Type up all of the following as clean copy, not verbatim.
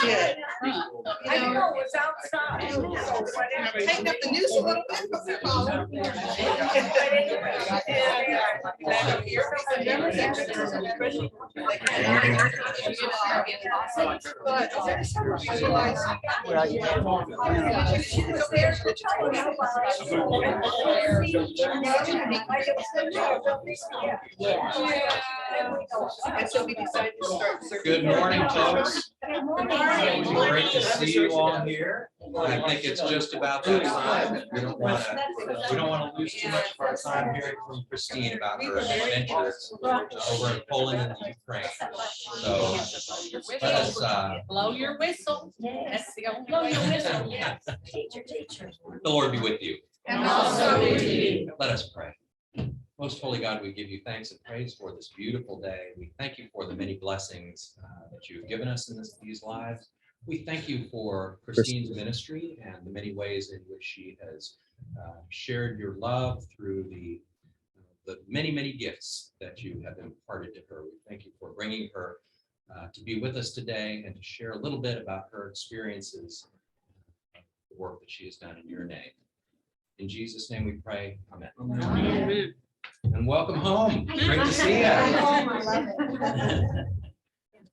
did. I know, it was outside. Tighten up the noose a little bit. And so we decided to start. Good morning, folks. Good morning. Great to see you all here. I think it's just about that time. We don't want to lose too much of our time hearing from Christine about her adventures over in Poland and the Ukraine. So let us Blow your whistle. That's the old blow your whistle. the Lord be with you. And also with you. Let us pray. Most holy God, we give you thanks and praise for this beautiful day. We thank you for the many blessings that you've given us in these lives. We thank you for Christine's ministry and the many ways in which she has shared your love through the many, many gifts that you have imparted to her. We thank you for bringing her to be with us today and to share a little bit about her experiences, the work that she has done in your name. In Jesus' name we pray. Amen. Amen. And welcome home. Great to see you.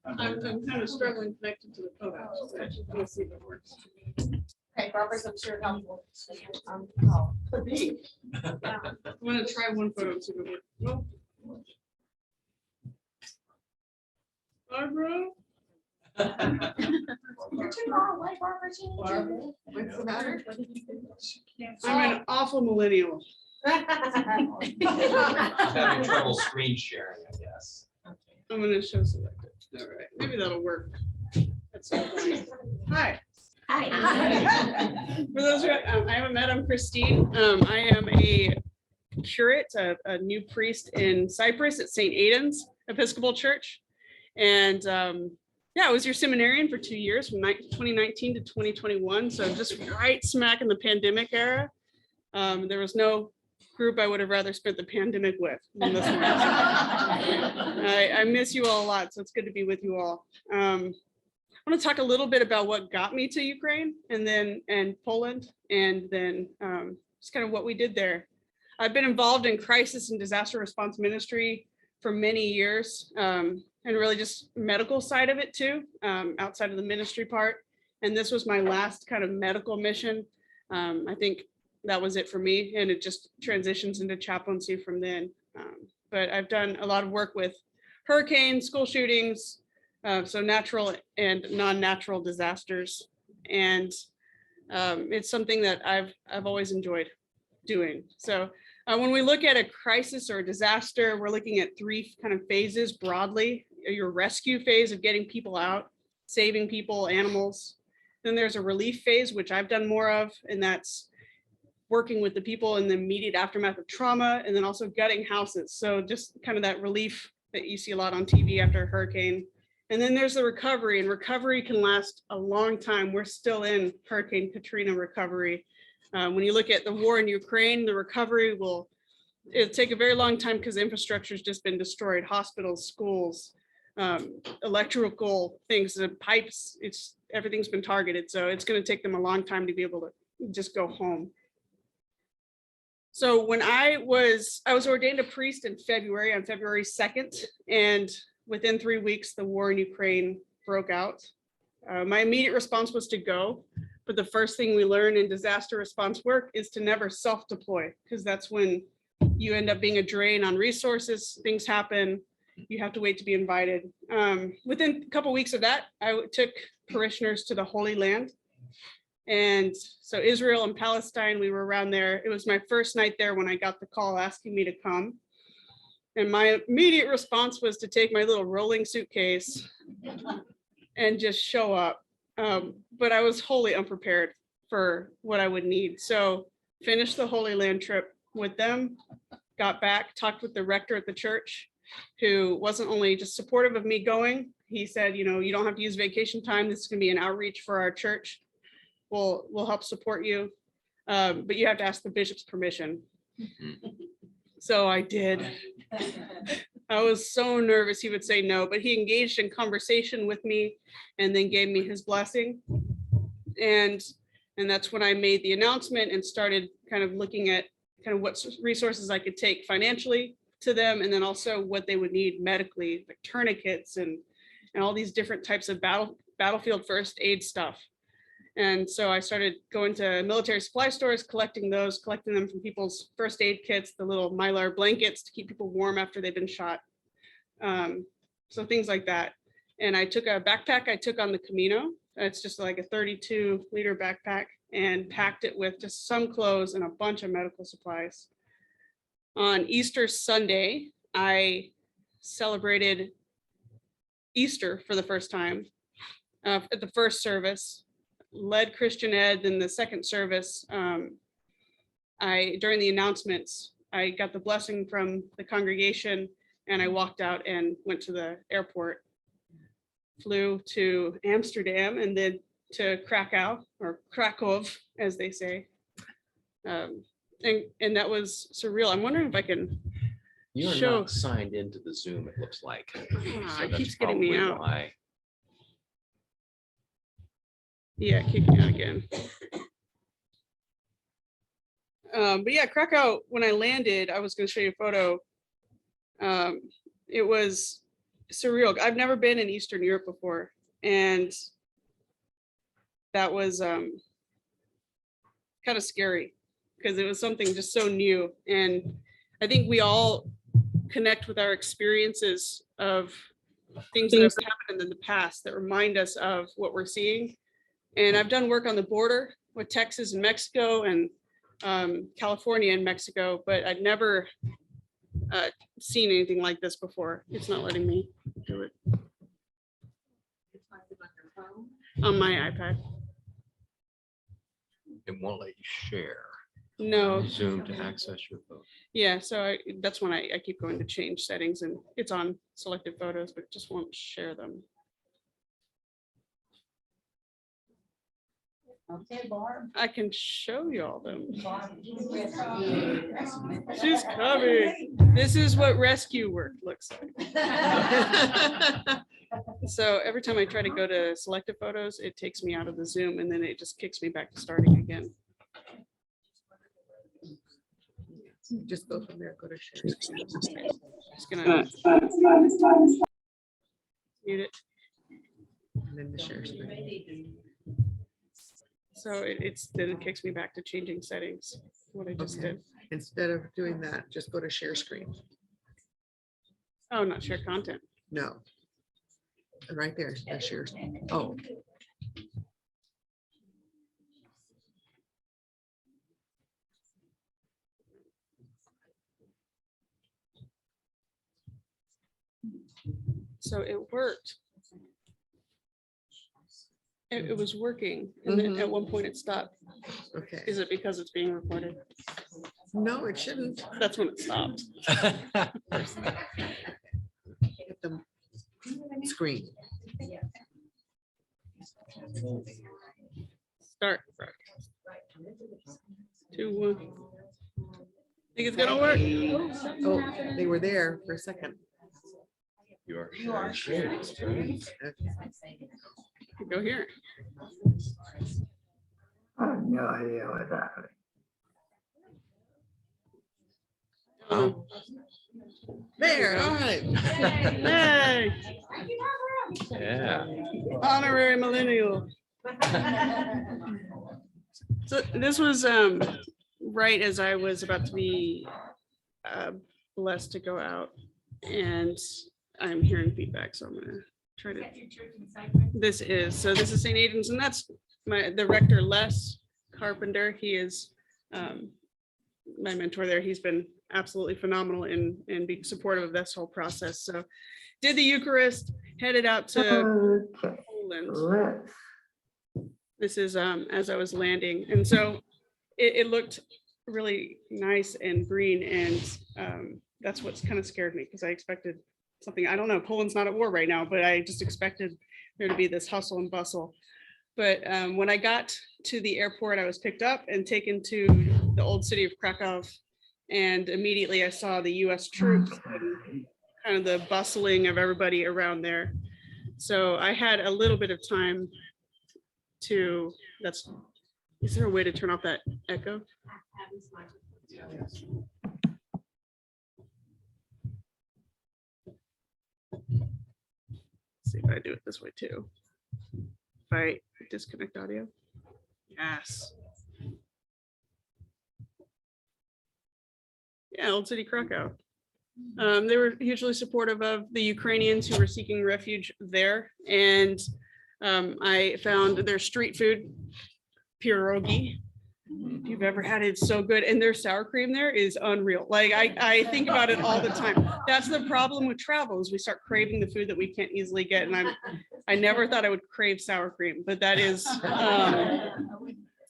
I'm kind of struggling connected to the photo. So we'll see if it works. Okay, Barbara's, I'm sure helpful. Could be. I'm gonna try one photo and see if it works. Nope. Barbara? You're too far away, Barbara. What's the matter? I'm an awful millennial. Having trouble screen sharing, I guess. I'm gonna show selected. All right, maybe that'll work. That's so funny. Hi. Hi. For those who I haven't met, I'm Christine. I am a curate, a new priest in Cyprus at St. Aidan's Episcopal Church. And yeah, I was your seminarian for 2 years, from 2019 to 2021. So just right smack in the pandemic era. There was no group I would have rather spent the pandemic with than this one. I miss you all a lot, so it's good to be with you all. I want to talk a little bit about what got me to Ukraine and Poland, and then just kind of what we did there. I've been involved in crisis and disaster response ministry for many years, and really just medical side of it too, outside of the ministry part. And this was my last kind of medical mission. I think that was it for me, and it just transitions into chaplaincy from then. But I've done a lot of work with hurricanes, school shootings, so natural and non-natural disasters, and it's something that I've always enjoyed doing. So when we look at a crisis or a disaster, we're looking at three kind of phases broadly. Your rescue phase of getting people out, saving people, animals. Then there's a relief phase, which I've done more of, and that's working with the people in the immediate aftermath of trauma, and then also gutting houses. So just kind of that relief that you see a lot on TV after a hurricane. And then there's the recovery, and recovery can last a long time. We're still in Hurricane Katrina recovery. When you look at the war in Ukraine, the recovery it'll take a very long time because infrastructure has just been destroyed. Hospitals, schools, electrical things, the pipes, everything's been targeted. So it's going to take them a long time to be able to just go home. So when I was ordained a priest in February, on February 2nd, and within 3 weeks, the war in Ukraine broke out. My immediate response was to go, but the first thing we learn in disaster response work is to never self-deploy, because that's when you end up being a drain on resources, things happen, you have to wait to be invited. Within a couple of weeks of that, I took parishioners to the Holy Land. And so Israel and Palestine, we were around there. It was my first night there when I got the call asking me to come. And my immediate response was to take my little rolling suitcase and just show up. But I was wholly unprepared for what I would need. So finished the Holy Land trip with them, got back, talked with the rector at the church, who wasn't only just supportive of me going, he said, you don't have to use vacation time. This is going to be an outreach for our church. We'll help support you, but you have to ask the bishop's permission. So I did. I was so nervous he would say no, but he engaged in conversation with me and then gave me his blessing. And that's when I made the announcement and started kind of looking at kind of what resources I could take financially to them, and then also what they would need medically, like tourniquets and all these different types of battlefield first aid stuff. And so I started going to military supply stores, collecting them from people's first aid kits, the little Mylar blankets to keep people warm after they've been shot. So things like that. And I took a backpack I took on the Camino. It's just like a 32-liter backpack, and packed it with just some clothes and a bunch of medical supplies. On Easter Sunday, I celebrated Easter for the first time at the first service, led Christian Ed. Then the second service, during the announcements, I got the blessing from the congregation, and I walked out and went to the airport, flew to Amsterdam, and then to Krakow, or Krakow, as they say. And that was surreal. I'm wondering if I can You are show. not signed into the Zoom, it looks like. So It that's keeps getting me probably out. why. Yeah, kick me out again. But yeah, Krakow, when I landed, I was going to show you a photo. It was surreal. I've never been in Eastern Europe before, and that was kind of scary because it was something just so new. And I think we all connect with our experiences of things that have happened in the past that remind us of what we're seeing. And I've done work on the border with Texas and Mexico, and California and Mexico, but I'd never seen anything like this before. It's not letting me do it on my iPad. It won't let you share. No. Zoom to access your phone. Yeah, so that's when I keep going to change settings, and it's on selected photos, but it just won't share them. Okay, Barb. I can show you all them. She's coming. This is what rescue work looks like. So every time I try to go to selected photos, it takes me out of the Zoom, and then it just kicks me back to starting again. Just go from there, go to share. Just gonna mute it. And then the share screen. So then it kicks me back to changing settings, what I just Okay. did. Instead of doing that, just go to share screen. Oh, not share content. No. Right there, the share. Oh. So it worked. It was working, and then at one point it stopped. Okay. Is it because it's being recorded? No, it shouldn't. That's when it stopped. Hit the screen. Start. 2, 1. Think it's gonna work? Oh, they were there for a second. You are. Okay. Go here. I have no idea what's happening. Oh. There, all right. Hey, Yeah. honorary millennial. So this was right as I was about to be blessed to go out, and I'm hearing feedback, so I'm gonna try to. This is St. Aidan's, and that's the rector, Les Carpenter. He is my mentor there. He's been absolutely phenomenal in being supportive of this whole process. So did the Eucharist, headed out to Okay, Poland. let's, This is as I was landing, and so it looked really nice and green, and that's what's kind of scared me, because I expected something. I don't know, Poland's not at war right now, but I just expected there to be this hustle and bustle. But when I got to the airport, I was picked up and taken to the old city of Krakow, and immediately I saw the US troops. And kind of the bustling of everybody around there. So I had a little bit of time to, is there a way to turn off that echo? See if I do it this way too. If I disconnect audio. Yes. Yeah, Old City Krakow. They were hugely supportive of the Ukrainians who were seeking refuge there. And I found their street food, pierogi. If you've ever had it, it's so good. And their sour cream there is unreal. Like I think about it all the time. That's the problem with travel is we start craving the food that we can't easily get. And I never thought I would crave sour cream, but that is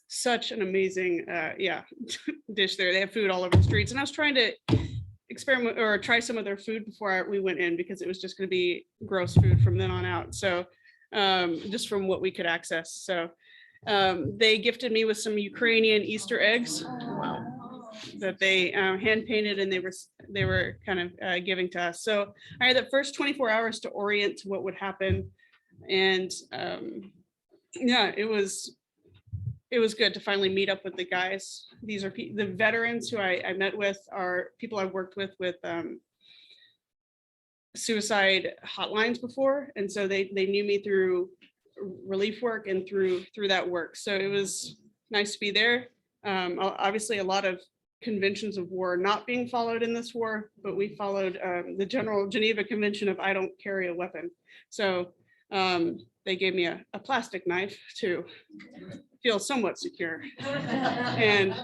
such an amazing dish there. They have food all over the streets. And I was trying to experiment or try some of their food before we went in because it was just going to be gross food from then on out. So just from what we could access. So they gifted me with some Ukrainian Easter eggs that they hand painted and they were kind of giving to us. So I had the first 24 hours to orient to what would happen. And yeah, it was good to finally meet up with the guys. These are the veterans who I met with are people I've worked with suicide hotlines before. And so they knew me through relief work and through that work. So it was nice to be there. Obviously a lot of conventions of war not being followed in this war, but we followed the General Geneva Convention of I don't carry a weapon. So they gave me a plastic knife to feel somewhat secure. And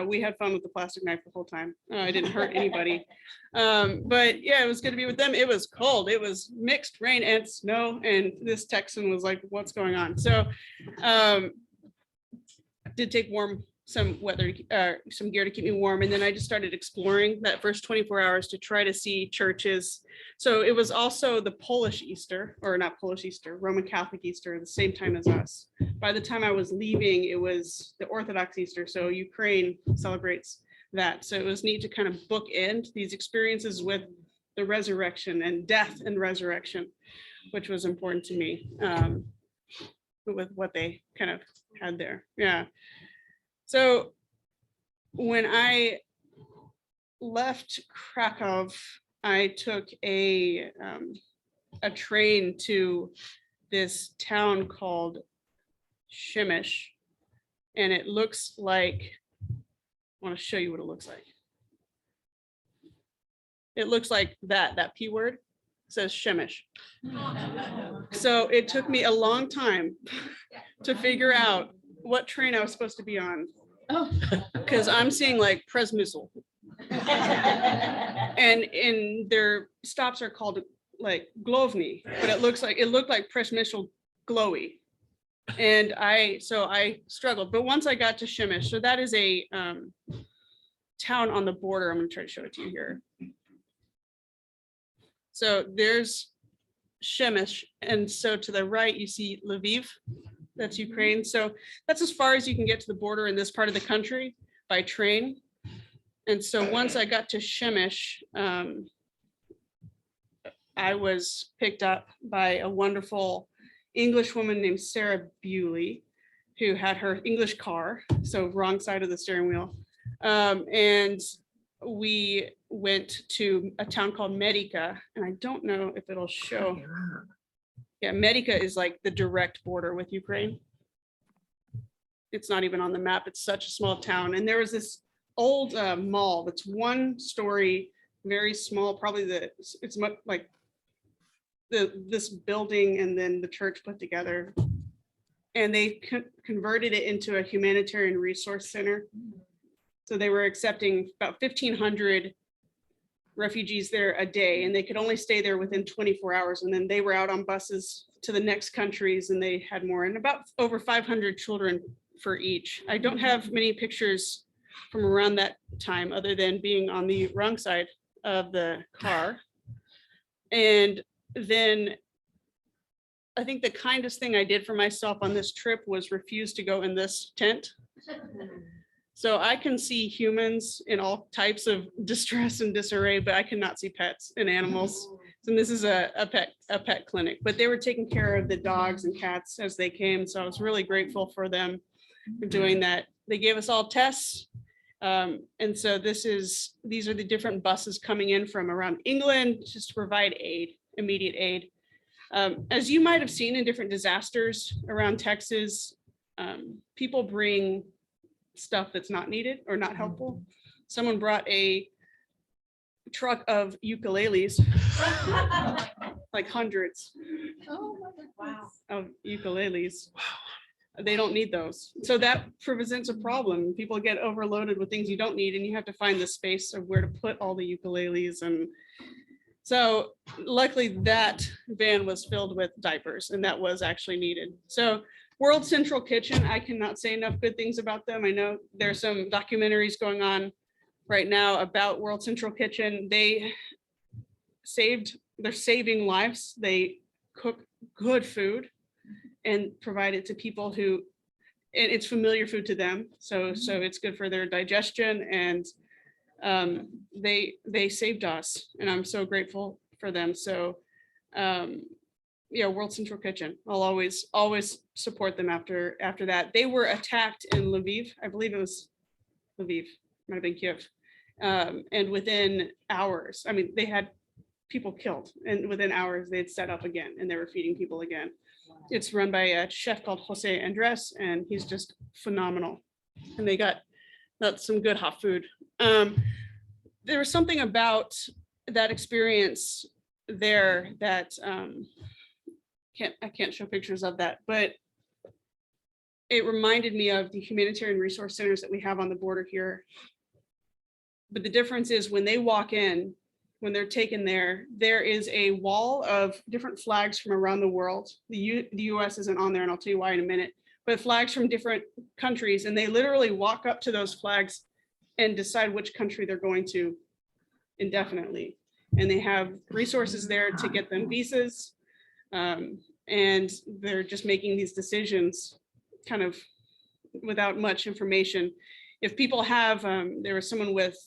we had fun with the plastic knife the whole time. I didn't hurt anybody. But yeah, it was good to be with them. It was cold. It was mixed rain and snow. And this Texan was like, what's going on? So did take some gear to keep me warm. And then I just started exploring that first 24 hours to try to see churches. So it was also the Polish Easter, or not Polish Easter, Roman Catholic Easter, the same time as us. By the time I was leaving, it was the Orthodox Easter. So Ukraine celebrates that. So it was neat to kind of bookend these experiences with the resurrection and death and resurrection, which was important to me with what they kind of had there. Yeah. So when I left Krakow, I took a train to this town called Przemyśl, and it looks like, I want to show you what it looks like. It looks like that P word says Przemyśl. So it took me a long time to figure out what train I was supposed to be on. Because I'm seeing like Przemyśl. And in their stops are called like Główny, but it looked like Przemyśl glowy. And I struggled, but once I got to Przemyśl, so that is a town on the border. I'm going to try to show it to you here. So there's Przemyśl, and so to the right you see Lviv. That's Ukraine. So that's as far as you can get to the border in this part of the country by train. And so once I got to Przemyśl, I was picked up by a wonderful English woman named Sarah Bewley, who had her English car, so wrong side of the steering wheel. And we went to a town called Medica, and I don't know if it'll show. Yeah, Medica is like the direct border with Ukraine. It's not even on the map. It's such a small town. And there was this old mall that's one story, very small, probably it's much like this building and then the church put together. And they converted it into a humanitarian resource center. So they were accepting about 1,500 refugees there a day, and they could only stay there within 24 hours. And then they were out on buses to the next countries, and they had more, and about over 500 children for each. I don't have many pictures from around that time other than being on the wrong side of the car. And then I think the kindest thing I did for myself on this trip was refuse to go in this tent. So I can see humans in all types of distress and disarray, but I cannot see pets and animals. And this is a pet clinic, but they were taking care of the dogs and cats as they came. So I was really grateful for them for doing that. They gave us all tests. And so these are the different buses coming in from around England just to provide aid, immediate aid. As you might have seen in different disasters around Texas, people bring stuff that's not needed or not helpful. Someone brought a truck of ukuleles, like hundreds of ukuleles. They don't need those. So that presents a problem. People get overloaded with things you don't need, and you have to find the space of where to put all the ukuleles. And so luckily that van was filled with diapers, and that was actually needed. So World Central Kitchen, I cannot say enough good things about them. I know there's some documentaries going on right now about World Central Kitchen. They're saving lives. They cook good food and provide it to people who, and it's familiar food to them. So it's good for their digestion, and they saved us, and I'm so grateful for them. So yeah, World Central Kitchen, I'll always support them after that. They were attacked in Lviv. I believe it was Lviv, might have been Kiev. And within hours, I mean, they had people killed, and within hours they'd set up again and they were feeding people again. It's run by a chef called Jose Andres, and he's just phenomenal. And they got some good hot food. There was something about that experience there that I can't show pictures of that, but it reminded me of the humanitarian resource centers that we have on the border here. But the difference is when they walk in, when they're taken there, there is a wall of different flags from around the world. The US isn't on there, and I'll tell you why in a minute, but flags from different countries, and they literally walk up to those flags and decide which country they're going to indefinitely. And they have resources there to get them visas. And they're just making these decisions kind of without much information. If people have, there was someone with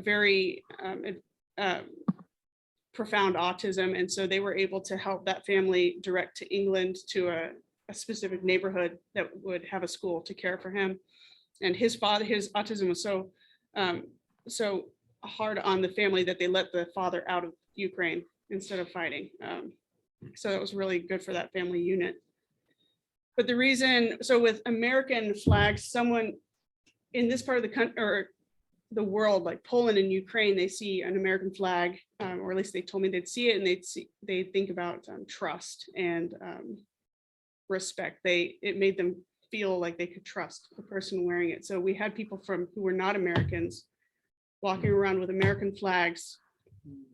very profound autism, and so they were able to help that family direct to England to a specific neighborhood that would have a school to care for him. And his autism was so hard on the family that they let the father out of Ukraine instead of fighting. So that was really good for that family unit. But the reason, so with American flags, someone in this part of the country or the world, like Poland and Ukraine, they see an American flag, or at least they told me they'd see it, and they think about trust and respect. It made them feel like they could trust the person wearing it. So we had people who were not Americans walking around with American flags,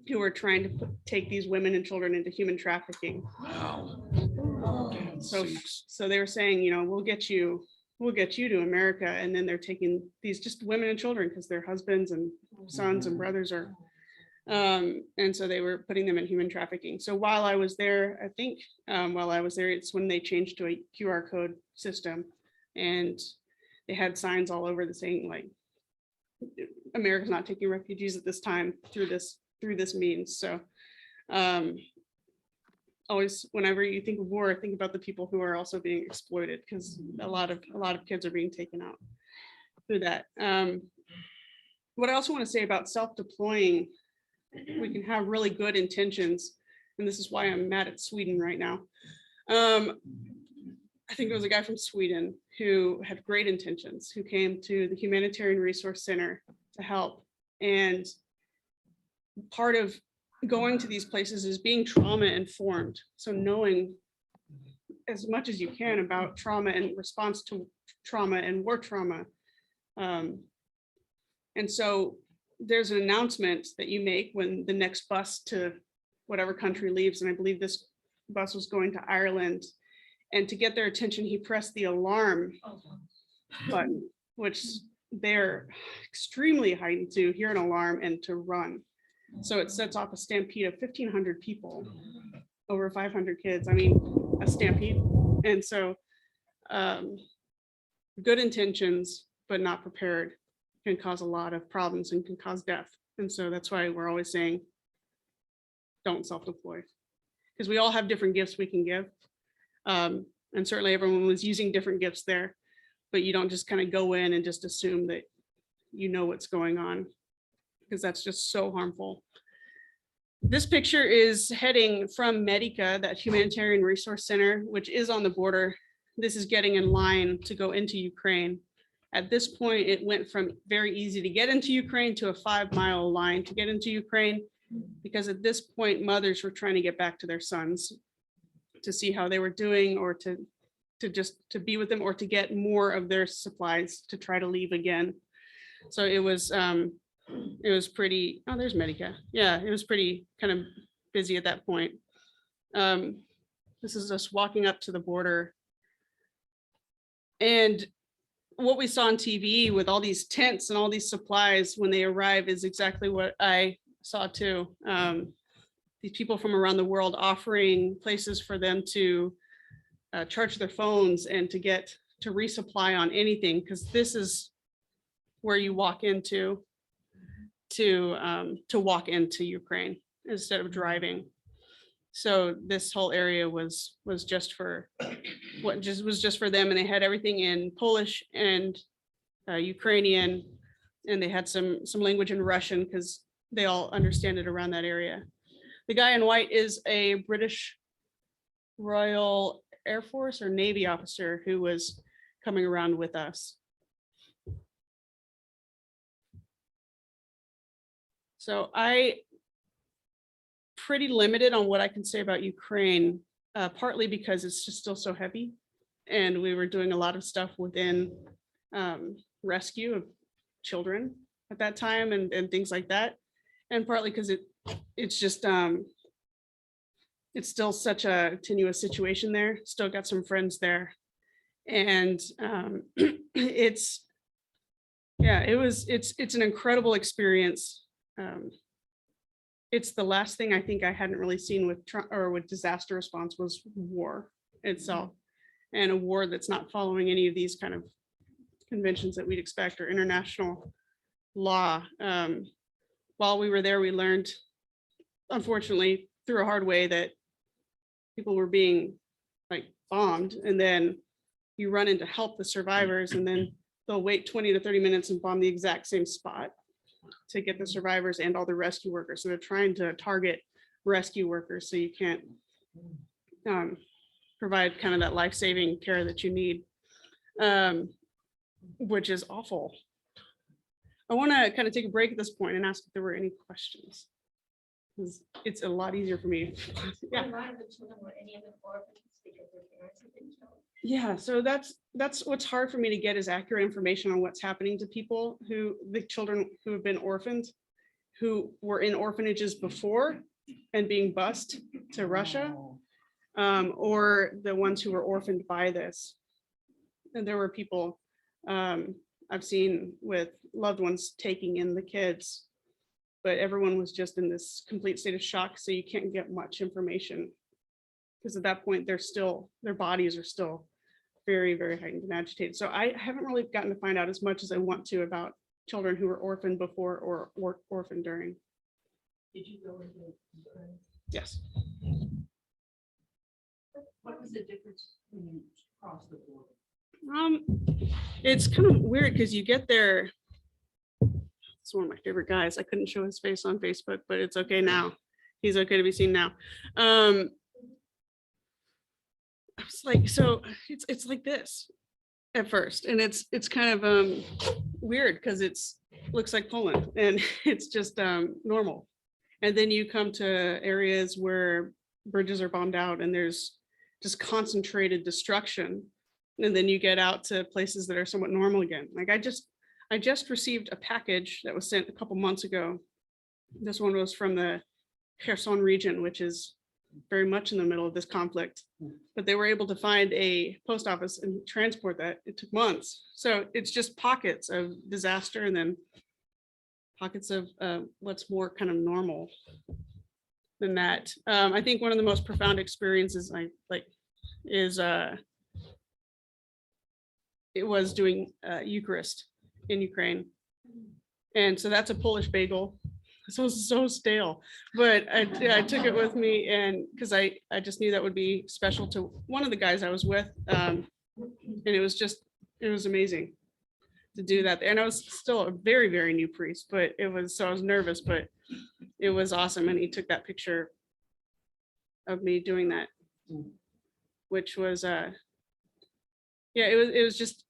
who were trying to take these women and children into human trafficking. Wow. So they were saying, we'll get you to America, and then they're taking these just women and children because their husbands and sons and brothers are, and so they were putting them in human trafficking. So while I was there, I think it's when they changed to a QR code system, and they had signs all over the saying like, America's not taking refugees at this time through this means. So always, whenever you think of war, think about the people who are also being exploited, because a lot of kids are being taken out through that. What I also want to say about self-deploying, we can have really good intentions, and this is why I'm mad at Sweden right now. I think it was a guy from Sweden who had great intentions, who came to the Humanitarian Resource Center to help. And part of going to these places is being trauma informed. So knowing as much as you can about trauma and response to trauma and war trauma. And so there's an announcement that you make when the next bus to whatever country leaves. And I believe this bus was going to Ireland. And to get their attention, he pressed the alarm button, which they're extremely heightened to hear an alarm and to run. So it sets off a stampede of 1,500 people, over 500 kids. I mean, a stampede. And so good intentions, but not prepared can cause a lot of problems and can cause death. And so that's why we're always saying, don't self-deploy, because we all have different gifts we can give. And certainly everyone was using different gifts there, but you don't just kind of go in and just assume that you know what's going on, because that's just so harmful. This picture is heading from Medica, that humanitarian resource center, which is on the border. This is getting in line to go into Ukraine. At this point, it went from very easy to get into Ukraine to a 5-mile line to get into Ukraine, because at this point, mothers were trying to get back to their sons to see how they were doing, or to just to be with them, or to get more of their supplies to try to leave again. So it was pretty, oh, there's Medica. Yeah, it was pretty kind of busy at that point. This is us walking up to the border. And what we saw on TV with all these tents and all these supplies when they arrive is exactly what I saw too. These people from around the world offering places for them to charge their phones and to get to resupply on anything, because this is where you walk into to walk into Ukraine instead of driving. So this whole area was just for was just for them, and they had everything in Polish and Ukrainian, and they had some language in Russian because they all understand it around that area. The guy in white is a British Royal Air Force or Navy officer who was coming around with us. So I pretty limited on what I can say about Ukraine, partly because it's just still so heavy. And we were doing a lot of stuff within rescue of children at that time and things like that. And partly because it's just, it's still such a tenuous situation there. Still got some friends there. And it's an incredible experience. It's the last thing I think I hadn't really seen with disaster response was war itself, and a war that's not following any of these kind of conventions that we'd expect or international law. While we were there, we learned, unfortunately, through a hard way, that people were being like bombed, and then you run in to help the survivors, and then they'll wait 20 to 30 minutes and bomb the exact same spot to get the survivors and all the rescue workers. So they're trying to target rescue workers, so you can't provide kind of that life-saving care that you need, which is awful. I want to kind of take a break at this point and ask if there were any questions, because it's a lot easier for me. Yeah. Yeah, so that's what's hard for me to get, is accurate information on what's happening to people the children who have been orphaned, who were in orphanages before and being bused to Russia, or the ones who were orphaned by this. And there were people I've seen with loved ones taking in the kids, but everyone was just in this complete state of shock, so you can't get much information, because at that point their bodies are still very, very heightened and agitated. So I haven't really gotten to find out as much as I want to about children who were orphaned before or orphaned during. Did you go into Ukraine? Yes. What was the difference when you crossed the border? It's kind of weird because you get there. It's one of my favorite guys. I couldn't show his face on Facebook, but it's okay now. He's okay to be seen now. I was like, so it's like this at first, and it's kind of weird because looks like Poland, and it's just normal. And then you come to areas where bridges are bombed out and there's just concentrated destruction, and then you get out to places that are somewhat normal again. Like I just received a package that was sent a couple months ago. This one was from the Kherson region, which is very much in the middle of this conflict, but they were able to find a post office and transport that. It took months. So it's just pockets of disaster and then pockets of what's more kind of normal than that. I think one of the most profound experiences it was doing Eucharist in Ukraine. And so that's a Polish bagel. So so stale, but I took it with me, and because I just knew that would be special to one of the guys I was with. And it was amazing to do that. And I was still a very, very new priest, but I was nervous, but it was awesome. And he took that picture of me doing that, which was, yeah, it was just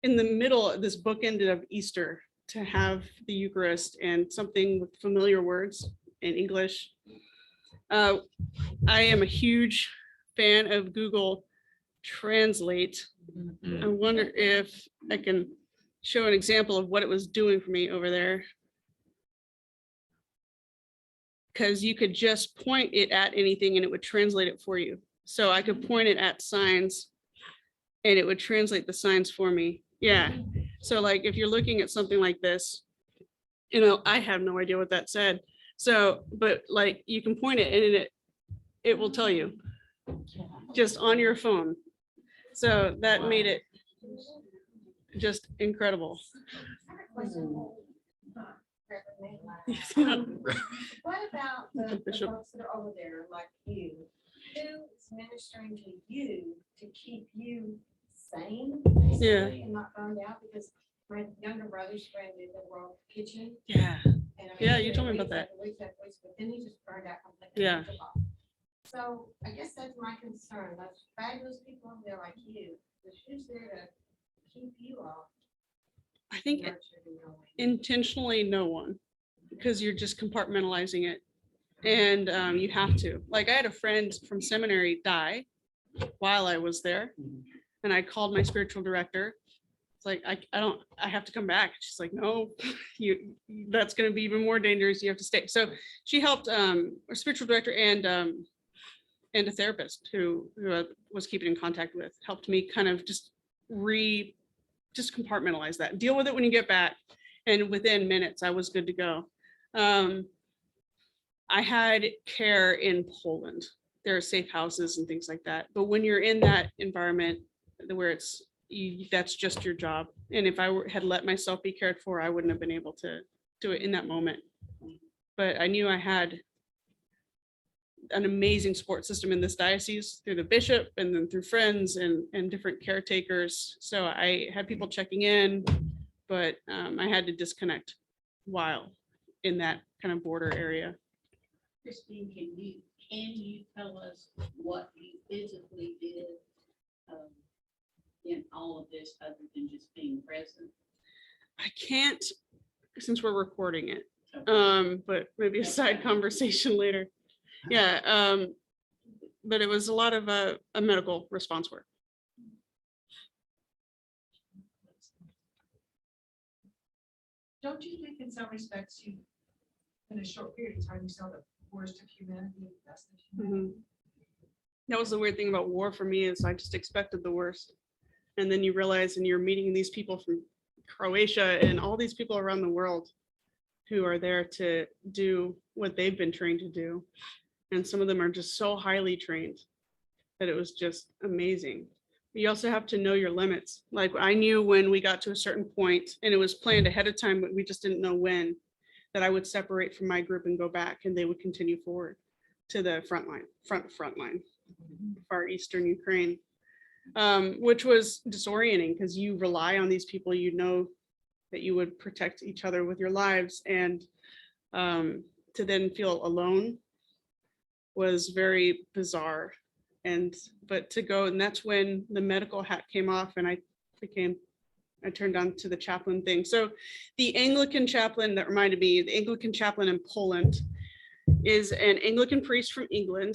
in the middle, this book ended of Easter, to have the Eucharist and something with familiar words in English. I am a huge fan of Google Translate. I wonder if I can show an example of what it was doing for me over there. Because you could just point it at anything and it would translate it for you. So I could point it at signs and it would translate the signs for me. Yeah. So like if you're looking at something like this, I have no idea what that said. So, but like you can point it and it will tell you just on your phone. So that made it just incredible. What about the Bishop. folks that are over there like you? Who is ministering to you to keep you sane, Yeah. basically, and not burned out? Because my younger brother's friend did the World Kitchen. Yeah. and I mean, Yeah, he you did told me weeks about that. after weeks after weeks, but then he just burned out completely. Yeah. and took off. So I guess that's my concern. Those fabulous people over there like you, who's there to keep you off? I think nurtured and knowing? intentionally no one, because you're just compartmentalizing it. And you have to. Like I had a friend from seminary die while I was there. And I called my spiritual director. It's like, I have to come back. She's like, no, that's going to be even more dangerous. You have to stay. So she helped a spiritual director and a therapist who I was keeping in contact with, helped me kind of just compartmentalize that, deal with it when you get back. And within minutes, I was good to go. I had care in Poland. There are safe houses and things like that. But when you're in that environment where that's just your job. And if I had let myself be cared for, I wouldn't have been able to do it in that moment. But I knew I had an amazing support system in this diocese through the bishop and then through friends and different caretakers. So I had people checking in, but I had to disconnect while in that kind of border area. Christine, can you tell us what you physically did in all of this other than just being present? I can't, since we're recording it, but maybe a side conversation later. Yeah, but it was a lot of a medical response work. Don't you think in some respects you, in a short period of time, you saw the worst of humanity and the best of humanity? That was the weird thing about war for me, is I just expected the worst. And then you realize, and you're meeting these people from Croatia and all these people around the world who are there to do what they've been trained to do. And some of them are just so highly trained that it was just amazing. You also have to know your limits. Like I knew when we got to a certain point, and it was planned ahead of time, but we just didn't know when, that I would separate from my group and go back, and they would continue forward to the front line, far eastern Ukraine, which was disorienting because you rely on these people, you know that you would protect each other with your lives, and to then feel alone was very bizarre. But to go, and that's when the medical hat came off, and I turned on to the chaplain thing. So the Anglican chaplain, that reminded me, the Anglican chaplain in Poland is an Anglican priest from England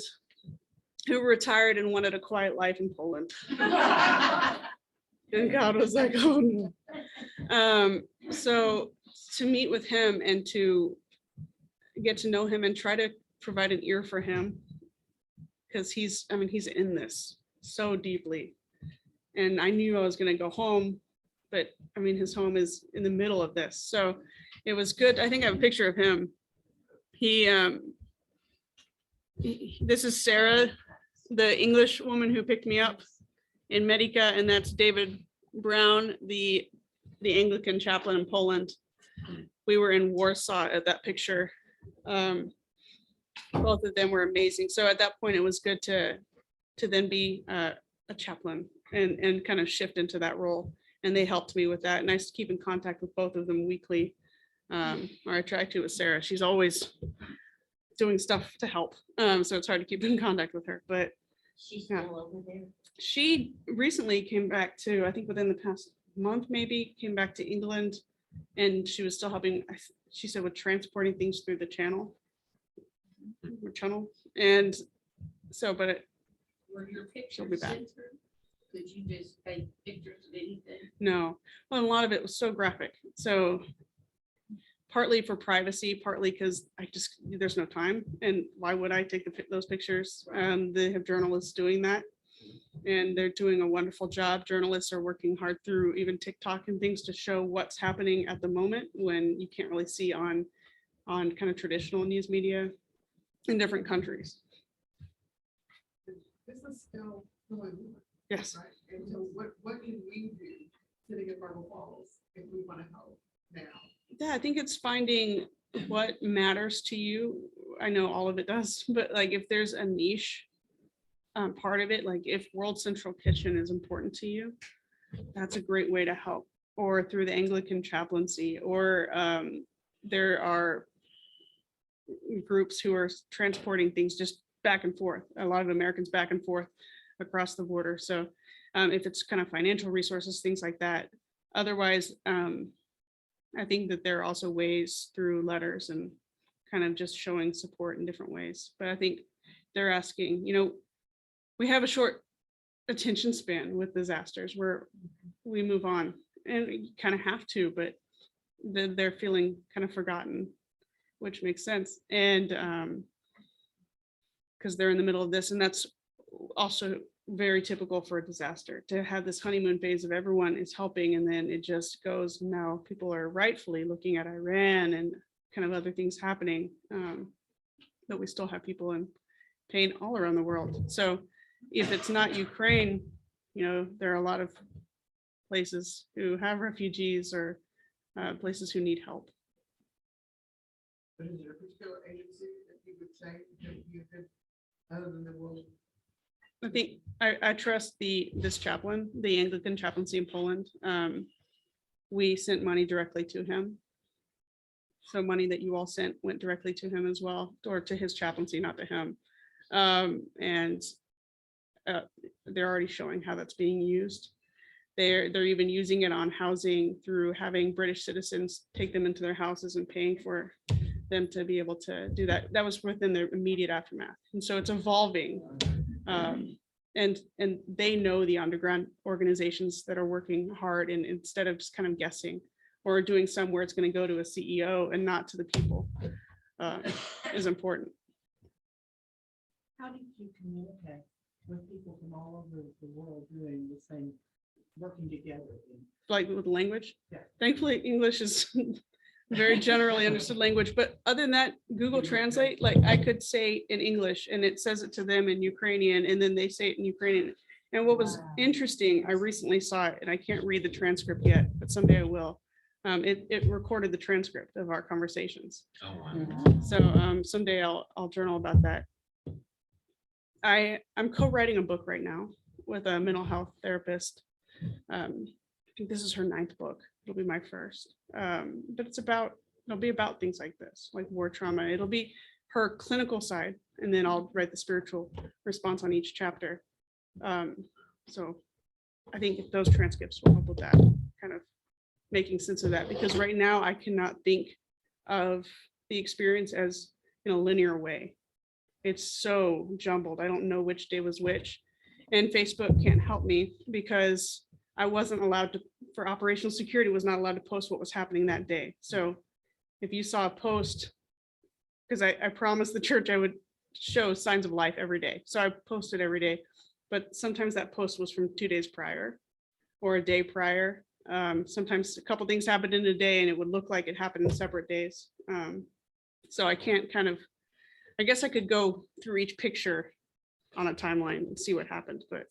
who retired and wanted a quiet life in Poland. And God was like, oh no. So to meet with him and to get to know him and try to provide an ear for him, because he's in this so deeply. And I knew I was going to go home, but his home is in the middle of this. So it was good. I think I have a picture of him. This is Sarah, the English woman who picked me up in Medica, and that's David Brown, the the Anglican chaplain in Poland. We were in Warsaw at that picture. Both of them were amazing. So at that point, it was good to then be a chaplain and kind of shift into that role. And they helped me with that. And I used to keep in contact with both of them weekly. Or I try to with Sarah. She's always doing stuff to help. So it's hard to keep in contact with her. But She's Yeah. still over there. she recently came back to, I think within the past month, maybe, came back to England. And she was still helping, she said, with transporting things through the channel. And so, but Were your She'll be pictures back. censored? Could you just take pictures of anything? no, well, a lot of it was so graphic. So partly for privacy, partly because there's no time. And why would I take those pictures? They have journalists doing that. And they're doing a wonderful job. Journalists are working hard through even TikTok and things to show what's happening at the moment when you can't really see on kind of traditional news media in different countries. This is still going on, Yes. right? And so what can we do sitting in Marble Falls if we want to help now? Yeah, I think it's finding what matters to you. I know all of it does, but like if there's a niche part of it, like if World Central Kitchen is important to you, that's a great way to help. Or through the Anglican chaplaincy, or there are groups who are transporting things just back and forth. A lot of Americans back and forth across the border. So if it's kind of financial resources, things like that. Otherwise, I think that there are also ways through letters and kind of just showing support in different ways. But I think they're asking, we have a short attention span with disasters where we move on, and you kind of have to, but then they're feeling kind of forgotten, which makes sense. And because they're in the middle of this, and that's also very typical for a disaster, to have this honeymoon phase of everyone is helping, and then it just goes, now people are rightfully looking at Iran and kind of other things happening, but we still have people in pain all around the world. So if it's not Ukraine, there are a lot of places who have refugees or places who need help. But is there a particular agency that you would say that you could, other than the world? I think I trust this chaplain, the Anglican chaplaincy in Poland. We sent money directly to him. So money that you all sent went directly to him as well, or to his chaplaincy, not to him. And they're already showing how that's being used. They're even using it on housing through having British citizens take them into their houses and paying for them to be able to do that. That was within the immediate aftermath. And so it's evolving. And they know the underground organizations that are working hard, and instead of just kind of guessing or doing some where it's going to go to a CEO and not to the people is important. How did you communicate with people from all over the world doing the same, working together? Like with language. Yeah. Thankfully, English is very generally understood language, but other than that, Google Translate, like I could say in English and it says it to them in Ukrainian, and then they say it in Ukrainian. And what was interesting, I recently saw it, and I can't read the transcript yet, but someday I will. It recorded the transcript of our conversations. Oh, wow. So someday I'll journal about that. I'm co-writing a book right now with a mental health therapist. I think this is her 9th book. It'll be my first. But it'll be about things like this, like war trauma. It'll be her clinical side, and then I'll write the spiritual response on each chapter. So I think those transcripts will help with that, kind of making sense of that, because right now I cannot think of the experience as in a linear way. It's so jumbled. I don't know which day was which. And Facebook can't help me because I wasn't allowed to, for operational security, was not allowed to post what was happening that day. So if you saw a post, because I promised the church I would show signs of life every day. So I posted every day, but sometimes that post was from 2 days prior or a day prior. Sometimes a couple things happened in a day and it would look like it happened in separate days. So I can't I guess I could go through each picture on a timeline and see what happened, but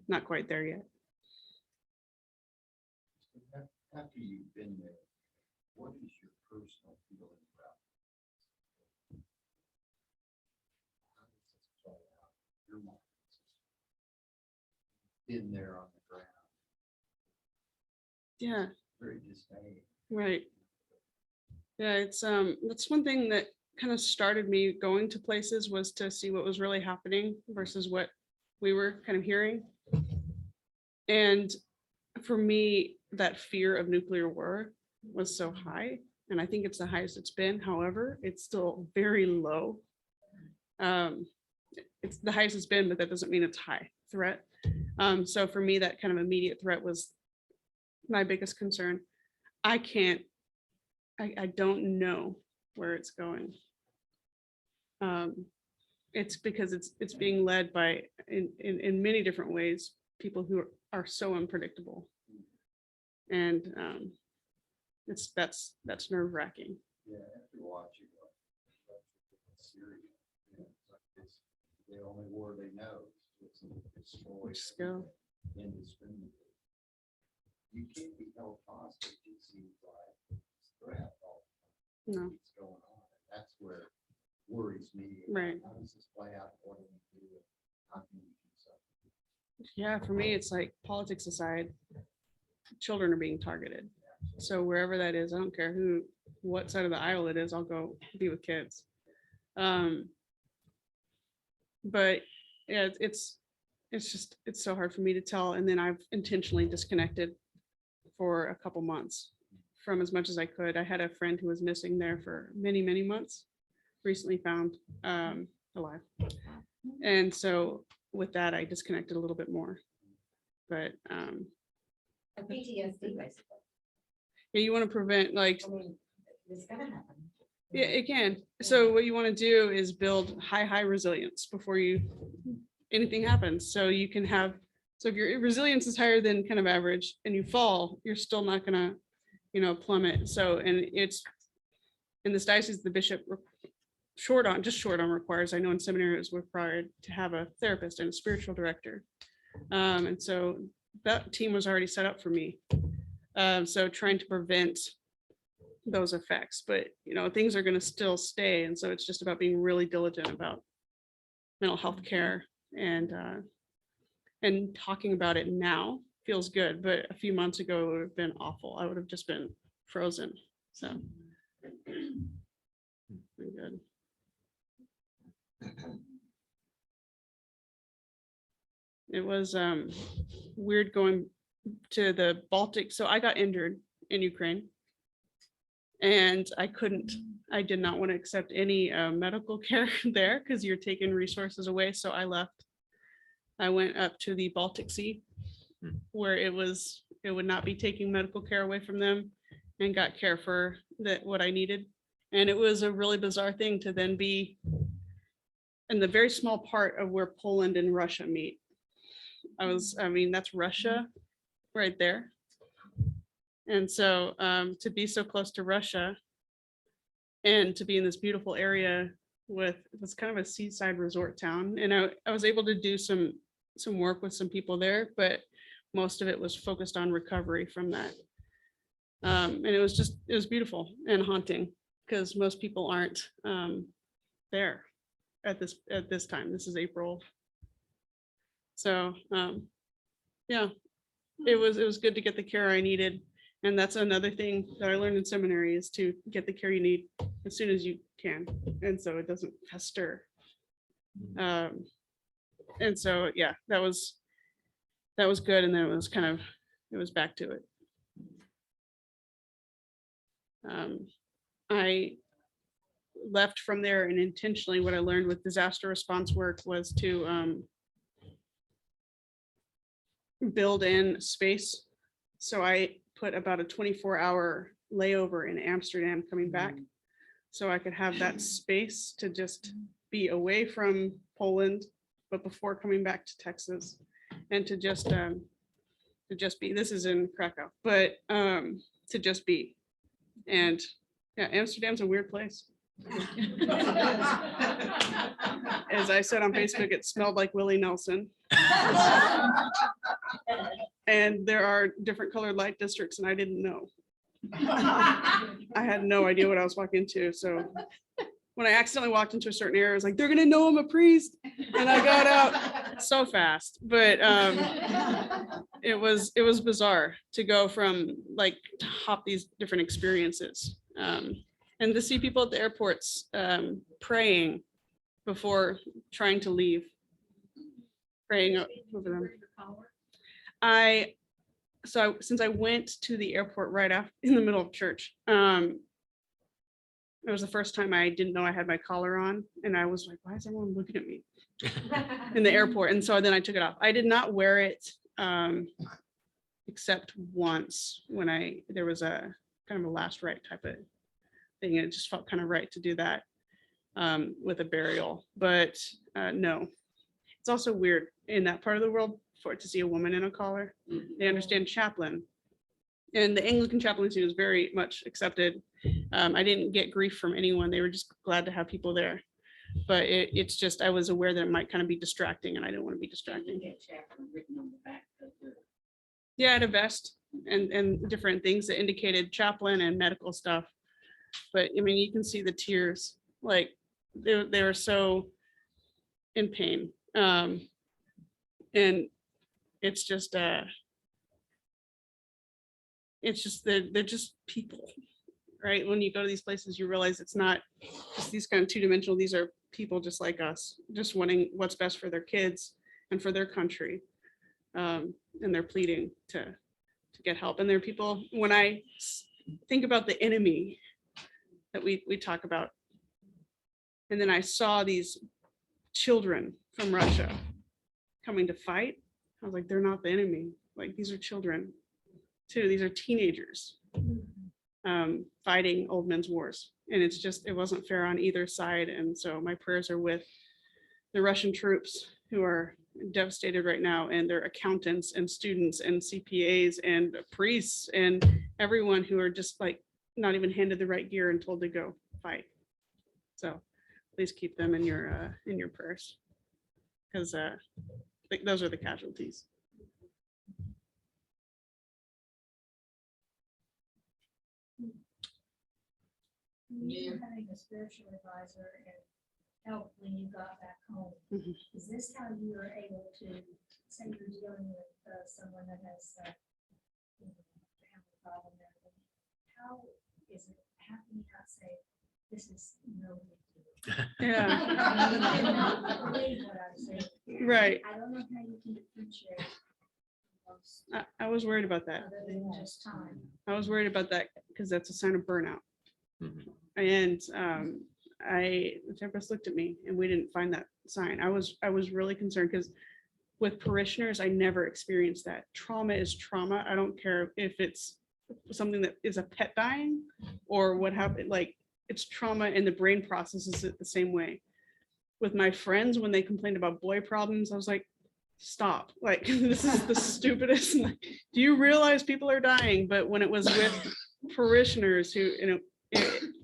not quite there yet. after you've been there, what is your personal feeling about how does this play out in your mind? Been there on the ground, Yeah, very dismayed. right. Yeah, it's that's one thing that kind of started me going to places, was to see what was really happening versus what we were kind of hearing. And for me, that fear of nuclear war was so high, and I think it's the highest it's been. However, it's still very low. It's the highest it's been, but that doesn't mean it's high threat. So for me, that kind of immediate threat was my biggest concern. I don't know where it's going. It's because it's being led by, in many different ways, people who are so unpredictable. And that's nerve wracking. Yeah, after watching Syria, it's like it's the only war they know. It's destroy Still. indiscriminately. You can't be held hostage, it seems like. It's threat all the No, time. What's going on? And that's where worries me. about Right. How does this play out? What do we do? How can we do something? yeah, for me, it's like, politics aside, children are being targeted. So wherever that is, I don't care what side of the aisle it is, I'll go be with kids. But yeah, it's so hard for me to tell. And then I've intentionally disconnected for a couple months from as much as I could. I had a friend who was missing there for many, many months, recently found alive. And so with that, I disconnected a little bit more. But A PTSD, basically. yeah, you want to prevent, like, I mean, it's gonna happen. yeah, it can. So what you want to do is build high resilience before anything happens. So you can have, so if your resilience is higher than kind of average and you fall, you're still not gonna, plummet. So, and it's in this diocese, the bishop short on requires, I know in seminary it was required to have a therapist and a spiritual director. And so that team was already set up for me. So trying to prevent those effects, but things are going to still stay. And so it's just about being really diligent about mental health care, and talking about it now feels good. But a few months ago, it would have been awful. I would have just been frozen. So pretty good. It was weird going to the Baltic. So I got injured in Ukraine, and I did not want to accept any medical care there, because you're taking resources away. So I left. I went up to the Baltic Sea, where it would not be taking medical care away from them, and got care for what I needed. And it was a really bizarre thing to then be in the very small part of where Poland and Russia meet. That's Russia right there. And so to be so close to Russia and to be in this beautiful area with, it's kind of a seaside resort town. And I was able to do some work with some people there, but most of it was focused on recovery from that. And it was beautiful and haunting, because most people aren't there at this time. This is April. So yeah, it was good to get the care I needed. And that's another thing that I learned in seminary, is to get the care you need as soon as you can. And so it doesn't fester. And so, yeah, that was good. And then it was back to it. I left from there, and intentionally what I learned with disaster response work was to build in space. So I put about a 24-hour layover in Amsterdam coming back, so I could have that space to just be away from Poland, but before coming back to Texas, and to just be. This is in Krakow, but to just be. And yeah, Amsterdam's a weird place. As I said on Facebook, it smelled like Willie Nelson. And there are different colored light districts and I didn't know. I had no idea what I was walking into. So when I accidentally walked into a certain area, I was like, they're gonna know I'm a priest. And I got out so fast, but it was bizarre to go from like to hop these different experiences. And to see people at the airports praying before trying to leave, praying over them. Since I went to the airport right after in the middle of church, it was the first time I didn't know I had my collar on, and I was like, why is everyone looking at me in the airport? And so then I took it off. I did not wear it except once when there was a kind of a last rite type of thing. And it just felt kind of right to do that with a burial, but no. It's also weird in that part of the world for it to see a woman in a collar. They understand chaplain. And the Anglican chaplaincy was very much accepted. I didn't get grief from anyone. They were just glad to have people there. But it's just, I was aware that it might kind of be distracting and I didn't want to be distracting. Yeah, I had a vest and different things that indicated chaplain and medical stuff. But I mean, you can see the tears, like they were so in pain. And it's just they're just people, right? When you go to these places, you realize it's not just these kind of two-dimensional, these are people just like us, just wanting what's best for their kids and for their country. And they're pleading to get help. And there are people, when I think about the enemy that we talk about, and then I saw these children from Russia coming to fight, I was like, they're not the enemy. Like, these are children too. These are teenagers fighting old men's wars. And it's just, it wasn't fair on either side. And so my prayers are with the Russian troops who are devastated right now, and their accountants and students and CPAs and priests and everyone who are just like not even handed the right gear and told to go fight. So please keep them in your prayers, because those are the casualties. You having a spiritual advisor and help when you got back home. Mhm. Is this how you were able to, say you're dealing with someone that has family problem and everything, how is it, how can you not say, this is no big deal? Yeah. Believe what I'm saying. Right. I don't know how you can differentiate those I was worried about that. other than just time. I was worried about that because that's a sign of burnout. Mhm. And the therapist looked at me and we didn't find that sign. I was really concerned because with parishioners, I never experienced that. Trauma is trauma. I don't care if it's something that is a pet dying or what happened, like it's trauma, and the brain processes it the same way. With my friends, when they complained about boy problems, I was like, stop, like this is the stupidest. Do you realize people are dying? But when it was with parishioners who,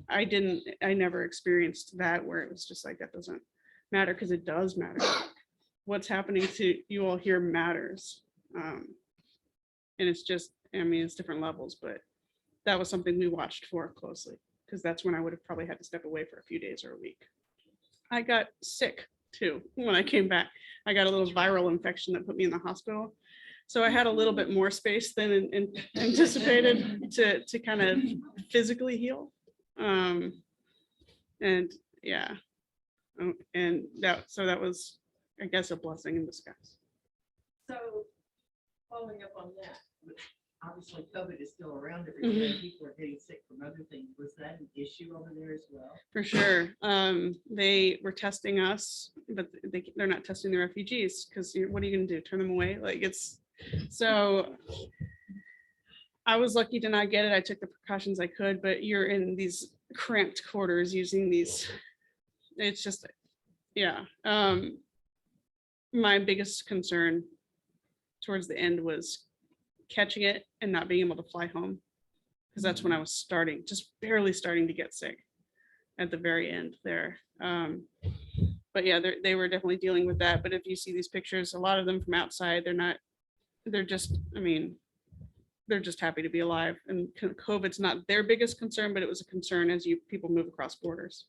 I never experienced that, where it was just like, that doesn't matter, because it does matter. What's happening to you all here matters. And it's just, I mean, it's different levels, but that was something we watched for closely, because that's when I would have probably had to step away for a few days or a week. I got sick too when I came back. I got a little viral infection that put me in the hospital. So I had a little bit more space than anticipated to kind of physically heal. And yeah, and that was, I guess, a blessing in disguise. So following up on that, obviously COVID is still around everywhere. People are getting sick from other things. Was that an issue over there as well? For sure. They were testing us, but they're not testing the refugees, because what are you gonna do? Turn them away? Like, it's so. I was lucky to not get it. I took the precautions I could, but you're in these cramped quarters using these. It's just, yeah. My biggest concern towards the end was catching it and not being able to fly home, because that's when I was just barely starting to get sick. at the very end there. But yeah, they were definitely dealing with that. But if you see these pictures, a lot of them from outside, they're just, I mean, they're just happy to be alive. And COVID's not their biggest concern, but it was a concern as people move across borders.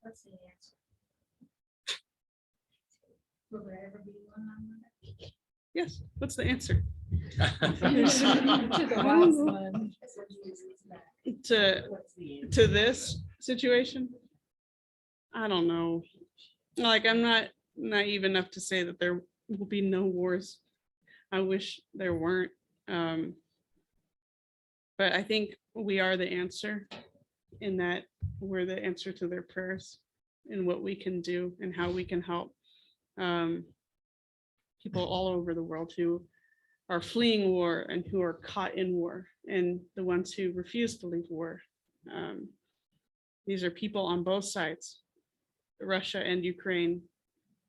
What's the answer? Will there ever be one on Monday? Yes, what's the answer? To the last one. To What's the answer? to this situation? I don't know. Like, I'm not naive enough to say that there will be no wars. I wish there weren't. But I think we are the answer, in that we're the answer to their prayers and what we can do and how we can help people all over the world who are fleeing war and who are caught in war, and the ones who refuse to leave war. These are people on both sides, Russia and Ukraine,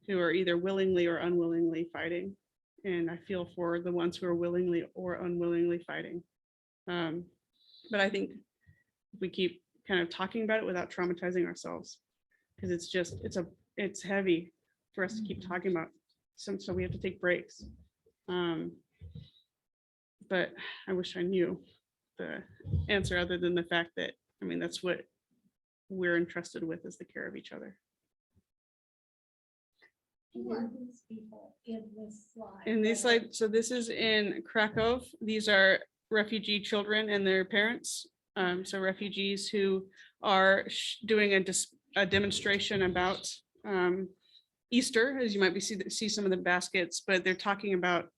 who are either willingly or unwillingly fighting. And I feel for the ones who are willingly or unwillingly fighting. But I think if we keep kind of talking about it without traumatizing ourselves, because it's heavy for us to keep talking about. So we have to take breaks. But I wish I knew the answer, other than the fact that, I mean, that's what we're entrusted with, is the care of each other. Who are these people in this slide? In these slides, so this is in Krakow. These are refugee children and their parents. So refugees who are doing a demonstration about Easter, as you might see some of the baskets, but they're talking about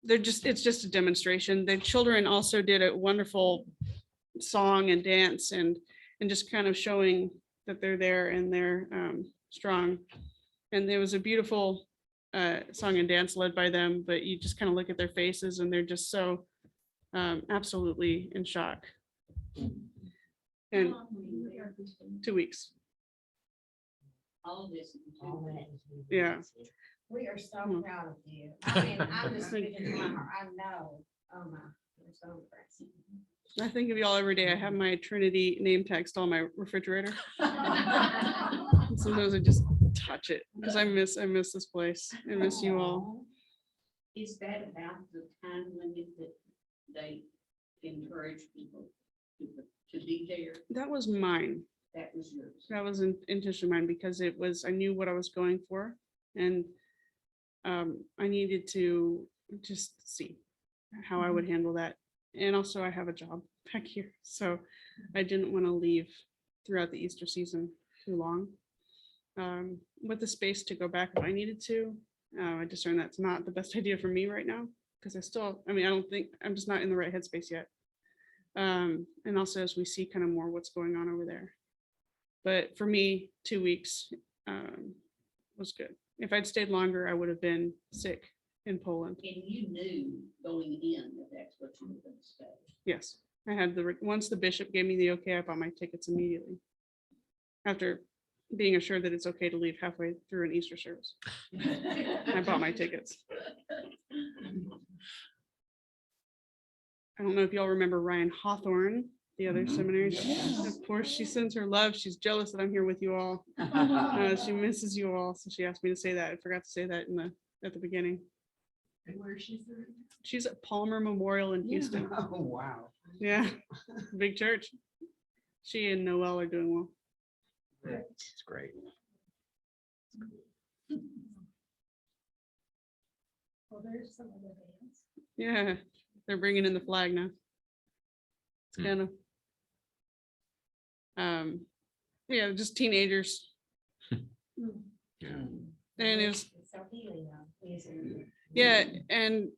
it's just a demonstration. The children also did a wonderful song and dance and just kind of showing that they're there and they're strong. And there was a beautiful song and dance led by them, but you just kind of look at their faces and they're just so absolutely in shock. And 2 weeks. All of this. Yeah. We are so Hmm. proud of you. I mean, I'm just speaking to my heart. I know. Oh my, you're so impressive. I think of y'all every day. I have my Trinity name tag still on my refrigerator. And sometimes I just touch it because I miss this place. I miss you all. Is that about the time limit that they encourage people to be there? That was mine. That was yours. That was intentionally mine because I knew what I was going for, and I needed to just see how I would handle that. And also I have a job back here, so I didn't want to leave throughout the Easter season too long. With the space to go back if I needed to, I discern that's not the best idea for me right now, because I don't think, I'm just not in the right headspace yet. And also as we see kind of more what's going on over there. But for me, 2 weeks was good. If I'd stayed longer, I would have been sick in Poland. And you knew going in that that's what you were going to say. Yes, I had once the bishop gave me the okay, I bought my tickets immediately. After being assured that it's okay to leave halfway through an Easter service. I bought my tickets. I don't know if y'all remember Ryan Hawthorne, the other seminary. Of course, she sends her love. She's jealous that I'm here with you all. She misses you all, so she asked me to say that. I forgot to say that at the beginning. And where is she serving? She's at Palmer Memorial in Houston. Oh, wow. Yeah, big church. She and Noel are doing well. It's great. Well, there's some of the bands. Yeah, they're bringing in the flag now. It's Hmm. kind of, yeah, just teenagers. Yeah. And it was, It's so healing now, isn't it? yeah, and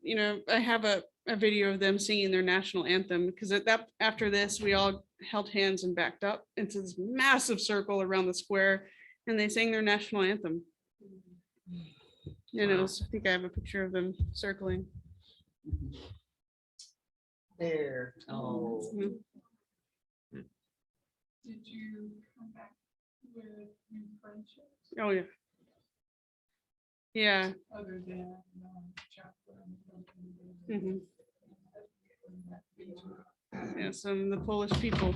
I have a video of them singing their national anthem, because after this, we all held hands and backed up into this massive circle around the square, and they sang their national anthem. And it was, I think I have a picture of them circling. There. Oh. Mhm. Did you come back with new friendships Oh, yeah. Yeah. other than chaplain? Mhm. Yes, and the Polish people.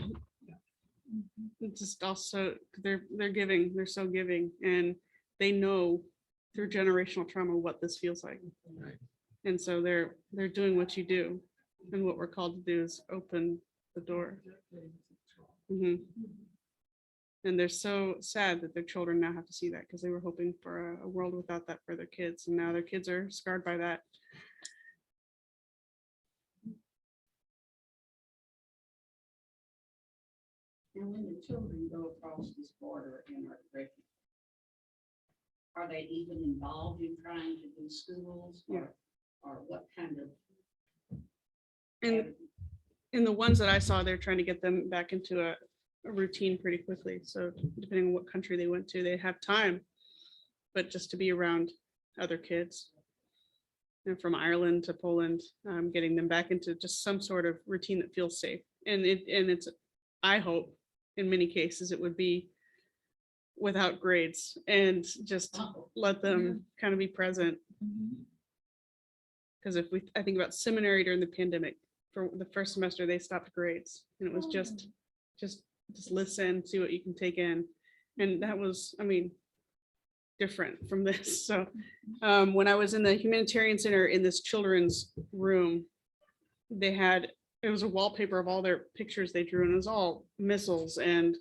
It's just also, they're giving, they're so giving, and they know through generational trauma what this feels like. Right. And so they're doing what you do, and what we're called to do is open the door. Mhm. And they're so sad that their children now have to see that, because they were hoping for a world without that for their kids, and now their kids are scarred by that. And when the children go across this border and are refugees, are they even involved in trying to do schools or what kind of? And in the ones that I saw, they're trying to get them back into a routine pretty quickly. So depending on what country they went to, they have time, but just to be around other kids. And from Ireland to Poland, getting them back into just some sort of routine that feels safe. And it's, I hope, in many cases, it would be without grades and just let them kind of be present. Because I think about seminary during the pandemic, for the first semester, they stopped grades, and it was just listen, see what you can take in. And that was, I mean, different from this. So when I was in the humanitarian center in this children's room, it was a wallpaper of all their pictures they drew, and it was all missiles and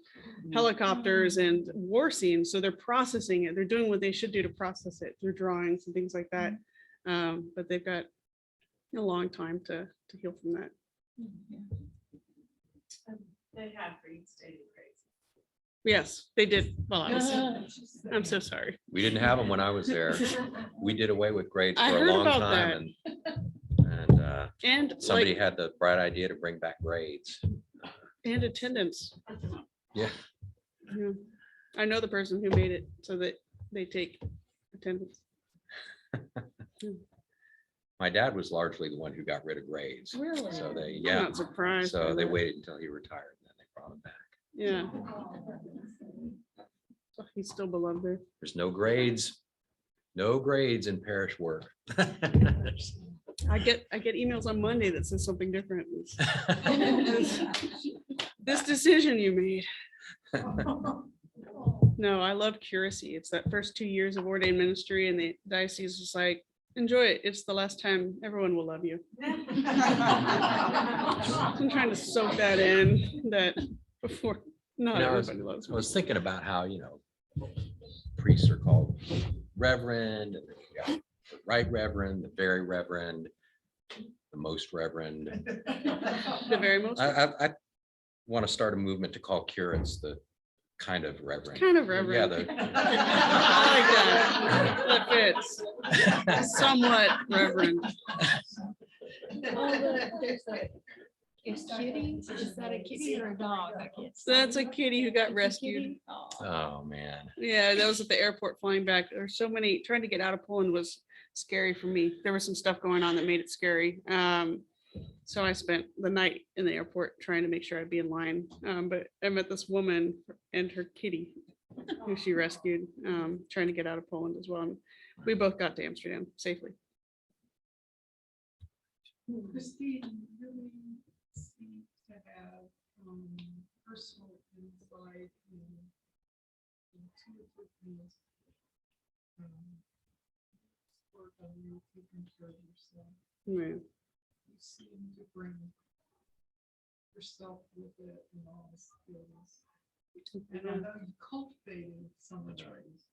helicopters and war scenes. So they're processing it. They're doing what they should do to process it through drawings and things like that. But they've got a long time to heal from that. They have reinstated grades. Yes, they did. Well, I'm so sorry. We didn't have them when I was there. We did away with grades I for a heard long about time, And somebody like, had the bright idea to bring back grades. and attendance. Yeah. Yeah. I know the person who made it so that they take attendance. My dad was largely the one who got rid of grades. Really? So they, I'm yeah, not surprised. so by they that. waited until he retired, and then they brought him back. Yeah. Oh, he's still beloved there. There's no grades in parish work. I get emails on Monday that says something different. This decision you made. No, I love curacy. It's that first 2 years of ordained ministry, and the diocese was like, enjoy it. It's the last time everyone will love you. I'm trying to soak that in, that before, not I everybody loves me. was thinking about how, priests are called reverend, and then you got the right reverend, the very reverend, the most reverend. The very most. I want to start a movement to call curates the kind of reverend. Kind of Yeah, reverend. I like that. That fits. Somewhat reverend. Is kitty, is that a kitty or a dog? That's a kitty who got rescued. Oh, man. Yeah, that was at the airport flying back. There's so many, trying to get out of Poland was scary for me. There was some stuff going on that made it scary. So I spent the night in the airport trying to make sure I'd be in line. But I met this woman and her kitty who she rescued, trying to get out of Poland as well. And we both got to Amsterdam safely. Christine really seems to have personal insight and intuitive things. Work on you taking care of yourself. Yeah. You seem to bring yourself with it and all the skills. And I know you cultivated some of those,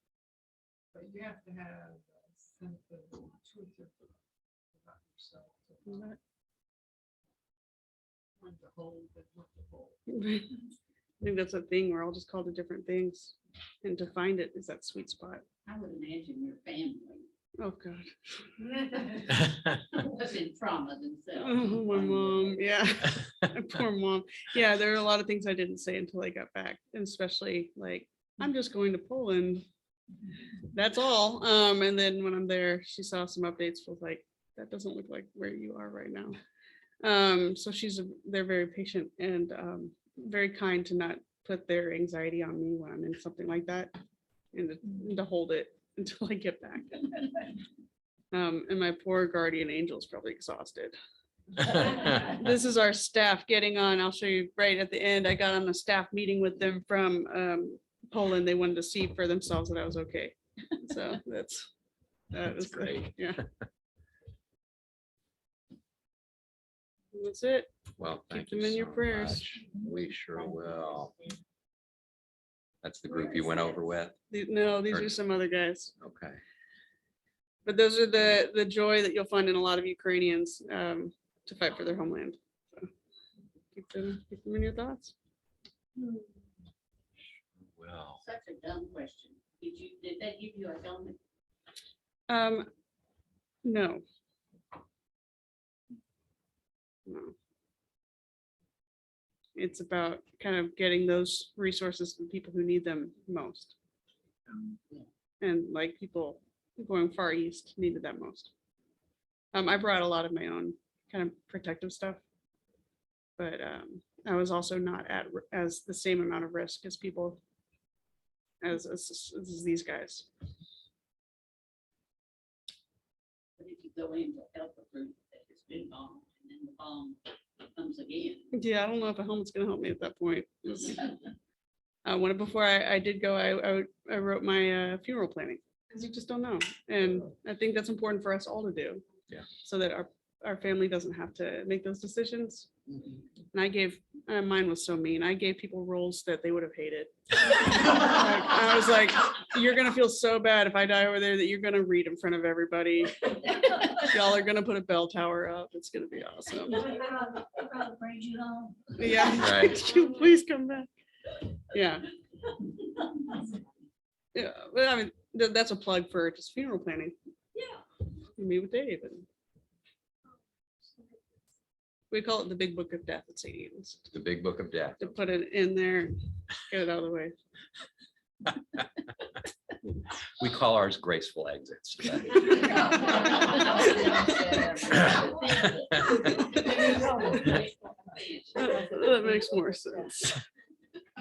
but you have to have a sense of intuitive about yourself. When to hold and what to hold. I think that's a thing. We're all just called to different things. And to find it is that sweet spot. I would imagine your family Oh, God. was in trauma themselves. Oh, my mom. Yeah. Poor mom. Yeah, there are a lot of things I didn't say until I got back, and especially like, I'm just going to Poland. That's all. And then when I'm there, she saw some updates, was like, that doesn't look like where you are right now. So they're very patient and very kind to not put their anxiety on me when I'm in something like that, and to hold it until I get back. And my poor guardian angel is probably exhausted. This is our staff getting on. I'll show you right at the end. I got on a staff meeting with them from Poland. They wanted to see for themselves that I was okay. So that was great. Yeah. That's it. Well, Keep thank you them in your so prayers. much. We sure will. That's the group you went over with? No, these Or- are some other guys. Okay. But those are the joy that you'll find in a lot of Ukrainians to fight for their homeland. So keep them in your thoughts. Well, Such a dumb question. Did they give you a helmet? No. No. It's about kind of getting those resources to people who need them most. And like people going far east needed that most. I brought a lot of my own kind of protective stuff, but I was also not at as the same amount of risk as people as these guys. But if you go in to help a group that has been bombed and then the bomb comes again. Yeah, I don't know if a helmet's gonna help me at that point. Before I did go, I wrote my funeral planning because you just don't know, and I think that's important for us all to do. Yeah. So that our family doesn't have to make those decisions. And I gave mine was so mean. I gave people roles that they would have hated. I was like, you're gonna feel so bad if I die over there that you're gonna read in front of everybody. Y'all are gonna put a bell tower up. It's gonna be awesome. Probably bring you home. Yeah. Right. Could you please come back? Yeah. Yeah, but I mean, that's a plug for just funeral planning. Yeah. You meet with Dave and we call it the big book of death at St. Eden's. the big book of death. To put it in there, and get it out of the way. We call ours graceful exits. That makes more sense.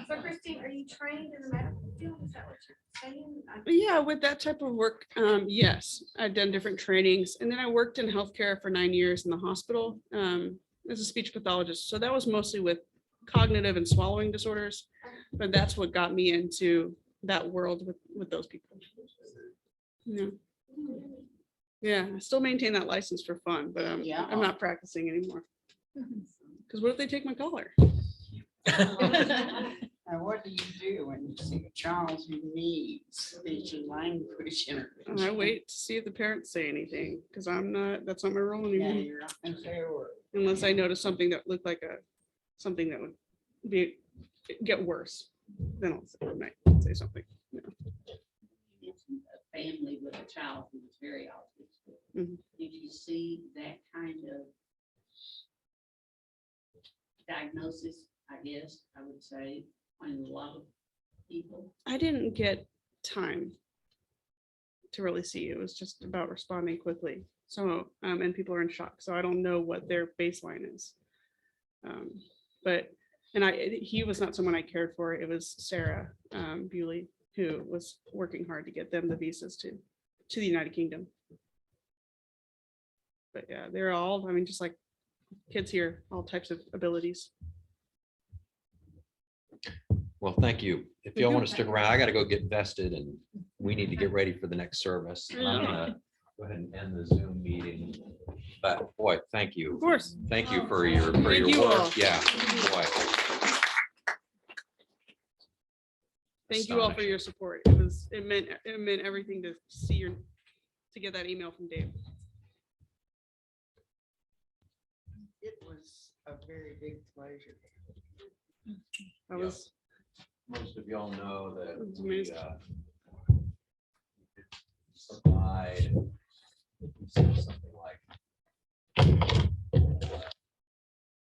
So Christine, are you trained in the medical field? Is that what you're saying? But yeah, with that type of work, yes, I've done different trainings, and then I worked in healthcare for 9 years in the hospital as a speech pathologist. So that was mostly with cognitive and swallowing disorders, but that's what got me into that world with those people. Yeah. Yeah, I still maintain that license for fun, but Yeah. I'm not practicing anymore. Because what if they take my collar? And what do you do when you see a child who needs speech and language And I wait to see if the parents say anything, because that's not my role Yeah, anymore. you're not gonna say a word. Unless I notice something that looked like something that would get worse, then I might say something. Yeah. A family with a child who was very autistic. Mhm. Did you see that kind of diagnosis, I guess, I would say, on a lot of people? I didn't get time to really see. It was just about responding quickly. So, and people are in shock. So I don't know what their baseline is. He was not someone I cared for. It was Sarah Bewley, who was working hard to get them the visas to the United Kingdom. But yeah, they're all, I mean, just like kids here, all types of abilities. Well, thank you. If y'all want to stick around, I got to go get vested and we need to get ready for the next service. And I'm gonna go ahead and end the Zoom meeting. But boy, thank you. Of course. Thank you for your Thank you all. work. Yeah, boy. Thank you all for your support. It meant everything to to get that email from Dave. It was a very big pleasure. That was, Most of y'all know that That's we amazing. supplied